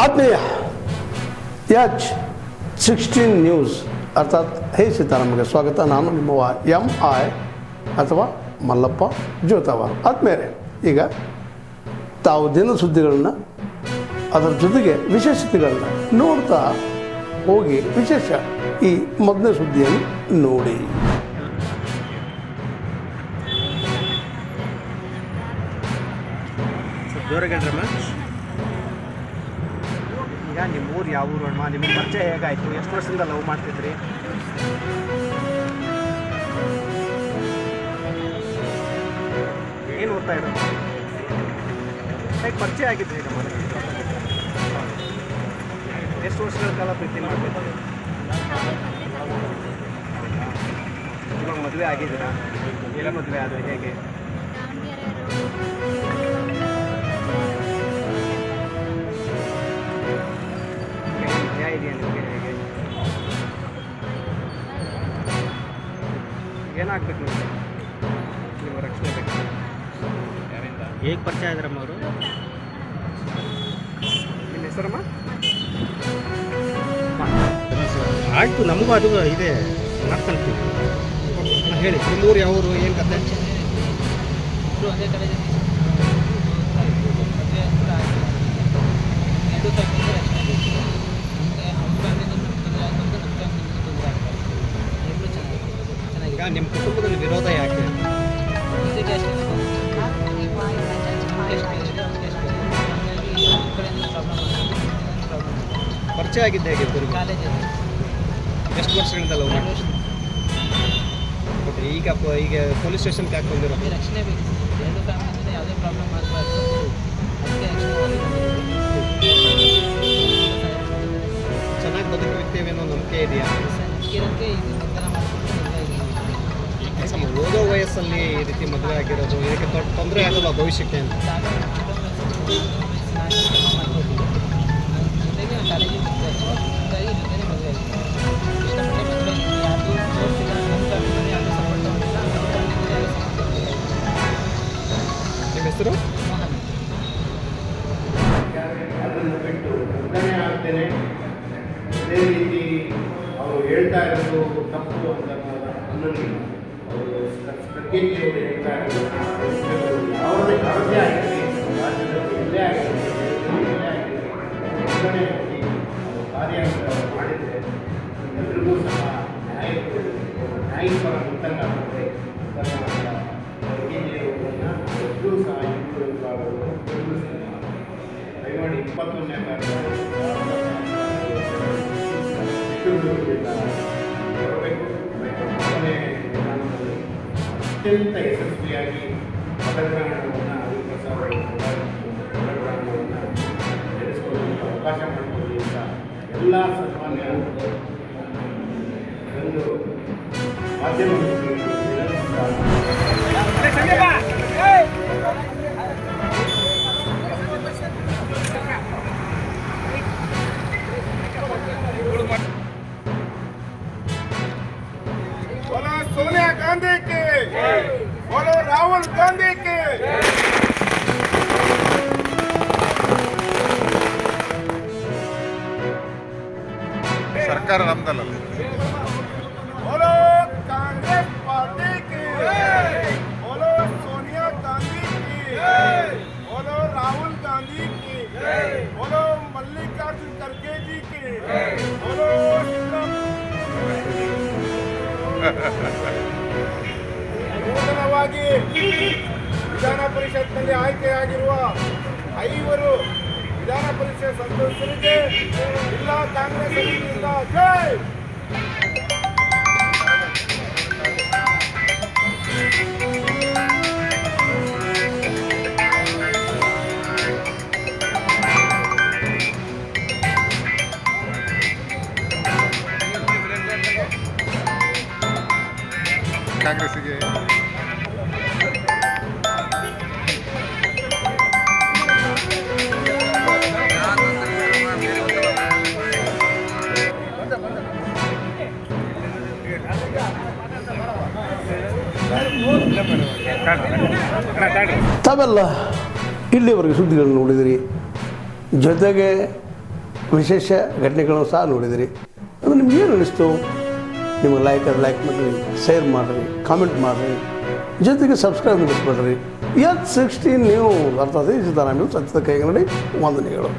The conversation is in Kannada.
ಆತ್ಮೀಯ H16 ನ್ಯೂಸ್ ಅರ್ಥಾತ್ ಹೇ ಸೀತಾರಾಮಗೆ ಸ್ವಾಗತ. ನಾನು ನಿಮ್ಮವ MI ಅಥವಾ ಮಲ್ಲಪ್ಪ ಜೋತಾವಾರ್. ಆದ್ಮೇಲೆ ಈಗ ತಾವು ದಿನ ಸುದ್ದಿಗಳನ್ನು ಅದರ ಜೊತೆಗೆ ವಿಶೇಷತೆಗಳನ್ನ ನೋಡ್ತಾ ಹೋಗಿ ವಿಶೇಷ ಈ ಮೊದಲನೇ ಸುದ್ದಿಯನ್ನು ನೋಡಿ. ಈಗ ನಿಮ್ಮೂರು ಯಾವ ಊರು ಅಣ್ಣ? ನಿಮ್ಮ ಪರಿಚಯ ಹೇಗಾಯಿತು? ಎಷ್ಟು ವರ್ಷದಿಂದ ಲವ್ ಮಾಡ್ತಿದ್ರಿ? ಏನು ಓದ್ತಾ ಇರೋದು? ಹೇಗೆ ಪರಿಚಯ ಆಗಿದ್ರಿ? ಈಗ ಮನೆ ಎಷ್ಟು ವರ್ಷಗಳ ಕಾಲ ಪ್ರೀತಿ ಮಾಡ್ತಿದ್ರಿ? ಇವಾಗ ಮದುವೆ ಆಗಿದ್ದೀರಾ? ಎಲ್ಲ ಮದುವೆ ಆದರೆ ಹೇಗೆ? ಇದೆಯಾ ನಿಮಗೆ? ಹೇಗೆ ಏನಾಗಬೇಕು ನಿಮಗೆ? ನೀವು ರಕ್ಷಣೆ ಬೇಕು. ಯಾರಿಂದ ಹೇಗೆ ಪರಿಚಯ ಆದ್ರಮ್ಮ ಅವರು? ನಿಮ್ಮ ಹೆಸರಮ್ಮ? ಆಯಿತು, ನಮಗೂ ಅದು ಇದೆ, ಮಾಡ್ಕೊಳ್ತೀವಿ. ಹೇಳಿ, ನಿಮ್ಮೂರು ಯಾವ ಊರು? ಏನು ಕತೆ? ಅದೇ ಕಡೆ ಈಗ ನಿಮ್ಮ ಕುಟುಂಬದಲ್ಲಿ ವಿರೋಧ ಯಾಕೆ? ಪರಿಚಯ ಆಗಿದ್ದೆ ಹೇಗೆ ಇಬ್ಬರು? ಎಷ್ಟು ವರ್ಷಗಳಿಂದ ಲವ್ ಮಾಡಿ? ಓಕೆ, ಈಗ ಪೊಲೀಸ್ ಸ್ಟೇಷನ್ಗೆ ಯಾಕೆ ಬಂದಿರೋ? ರಕ್ಷಣೆ ಬೇಕು. ಎರಡು ಫ್ಯಾಮಿಲಿಯಿಂದ ಯಾವುದೇ ಪ್ರಾಬ್ಲಮ್ ಆಗಬಾರ್ದು, ಅದಕ್ಕೆ ಚೆನ್ನಾಗಿ ಬದುಕುತ್ತೇವೆ ಅನ್ನೋ ನಂಬಿಕೆ ಇದೆಯಾ? ನಂಬಿಕೆ ಇದು ನಿರ್ಧಾರ ಮಾಡಿಕೊಂಡು ಓದೋ ವಯಸ್ಸಲ್ಲಿ ಈ ರೀತಿ ಮದುವೆ ಆಗಿರೋದು ಇದಕ್ಕೆ ತೊಂದರೆ ಆಗಲ್ಲ ಭವಿಷ್ಯಕ್ಕೆ ಅಂತ? ಜೊತೆಗೆ ಕಾಲೇಜಿಗೆ ಹೀಗಾಗಿ ಜೊತೆಗೆ ಮದುವೆ ಆಗಿದೆ. ಇಷ್ಟಪಟ್ಟೆ ಮದುವೆ ಆಗಿದೆ. ಯಾವುದು ತೋರಿಸಿಲ್ಲ, ನಮ್ಮ ಫ್ಯಾಮಿಲಿಯಲ್ಲಿ ಯಾವುದು ಸಪೋರ್ಟ್ ತಗೊಂಡಿಲ್ಲ, ನಮ್ಮ ಫ್ಯಾಮಿಲಿಯಲ್ಲಿ ಯಾವುದು ಸಪೋರ್ಟ್ ತಗೊಂಡಿಲ್ಲ. ನಿಮ್ಮ ಹೆಸರು? ಅದನ್ನು ಬಿಟ್ಟು ಮುಖನೇ ಆಗ್ತೇನೆ. ಅದೇ ರೀತಿ ಅವರು ಹೇಳ್ತಾ ಇರೋದು ತಪ್ಪು ಅಂತ ಅನ್ನೋದಿಲ್ಲ. ಅವರು ಪ್ರಕೃತಿಯವರು ಹೇಳ್ತಾ ಇರೋದು ಯಾವುದೇ ಆಗಿರಲಿ, ರಾಜ್ಯದಲ್ಲಿ ಎಲ್ಲೇ ಆಗಿರಲಿ, ಎಲ್ಲೇ ಆಗಿರಲಿ, ಮುಖನೇ ಹೋಗಿ ಕಾರ್ಯ ಮಾಡಿದರೆ ಎಲ್ರಿಗೂ ಸಹ ನ್ಯಾಯಪರ ಮುಕ್ತಂಗ ಆಗ್ತದೆ. ಪ್ರಕೃತಿಯವರನ್ನು ಎಲ್ಲರೂ ಸಹ ದಯಮಾಡಿ 21ನೇ ಬರಬೇಕು. ಅತ್ಯಂತ ಯಶಸ್ವಿಯಾಗಿ ಪದಗ್ರಹಣವನ್ನು ಪದಗ್ರಹಣವನ್ನು ನಡೆಸಿಕೊಳ್ಳಲು ಅವಕಾಶ ಮಾಡಿಕೊಳ್ಳಿ ಅಂತ ಎಲ್ಲ ಸನ್ಮಾನ್ಯ ಒಂದು ಮಾಧ್ಯಮ बोलो सोनिया गांधी के, बोलो राहुल गांधी के। ಸರ್ಕಾರ ನಮ್ದಲ್ಲ. बोलो कांग्रेस पार्टी की, बोलो सोनिया गांधी की, बोलो राहुल गांधी की, बोलो मल्लिकार्जुन खड़गे जी की, बोलो ನೂತನವಾಗಿ ವಿಧಾನ ಪರಿಷತ್ನಲ್ಲಿ ಆಯ್ಕೆಯಾಗಿರುವ 5 ವಿಧಾನ ಪರಿಷತ್ ಸದಸ್ಯರಿಗೆ ಜಿಲ್ಲಾ ಕಾಂಗ್ರೆಸ್ ಸಮಿತಿಯಿಂದ ಜೈ. ಕಾಂಗ್ರೆಸ್ಸಿಗೆ ತಾವೆಲ್ಲ ಇಲ್ಲಿವರೆಗೆ ಸುದ್ದಿಗಳನ್ನು ನೋಡಿದಿರಿ. ಜೊತೆಗೆ ವಿಶೇಷ ಘಟನೆಗಳನ್ನು ಸಹ ನೋಡಿದಿರಿ. ಅದು ನಿಮ್ಗೆ ಏನು ಅನಿಸ್ತು? ನಿಮಗೆ ಲೈಕ್ ಮಾಡಿರಿ, ಶೇರ್ ಮಾಡಿರಿ, ಕಾಮೆಂಟ್ ಮಾಡಿರಿ, ಜೊತೆಗೆ ಸಬ್ಸ್ಕ್ರೈಬ್ ಮಾಡಿಸ್ಬಿಡ್ರಿ. H16 ನ್ಯೂಸ್ ಅರ್ಥಾತ್ ಸಿದ್ದರಾಮಯ್ಯ ಸತ್ಯದ ಕೈಗನ್ನಡಿ ವಂದನೆಗಳು.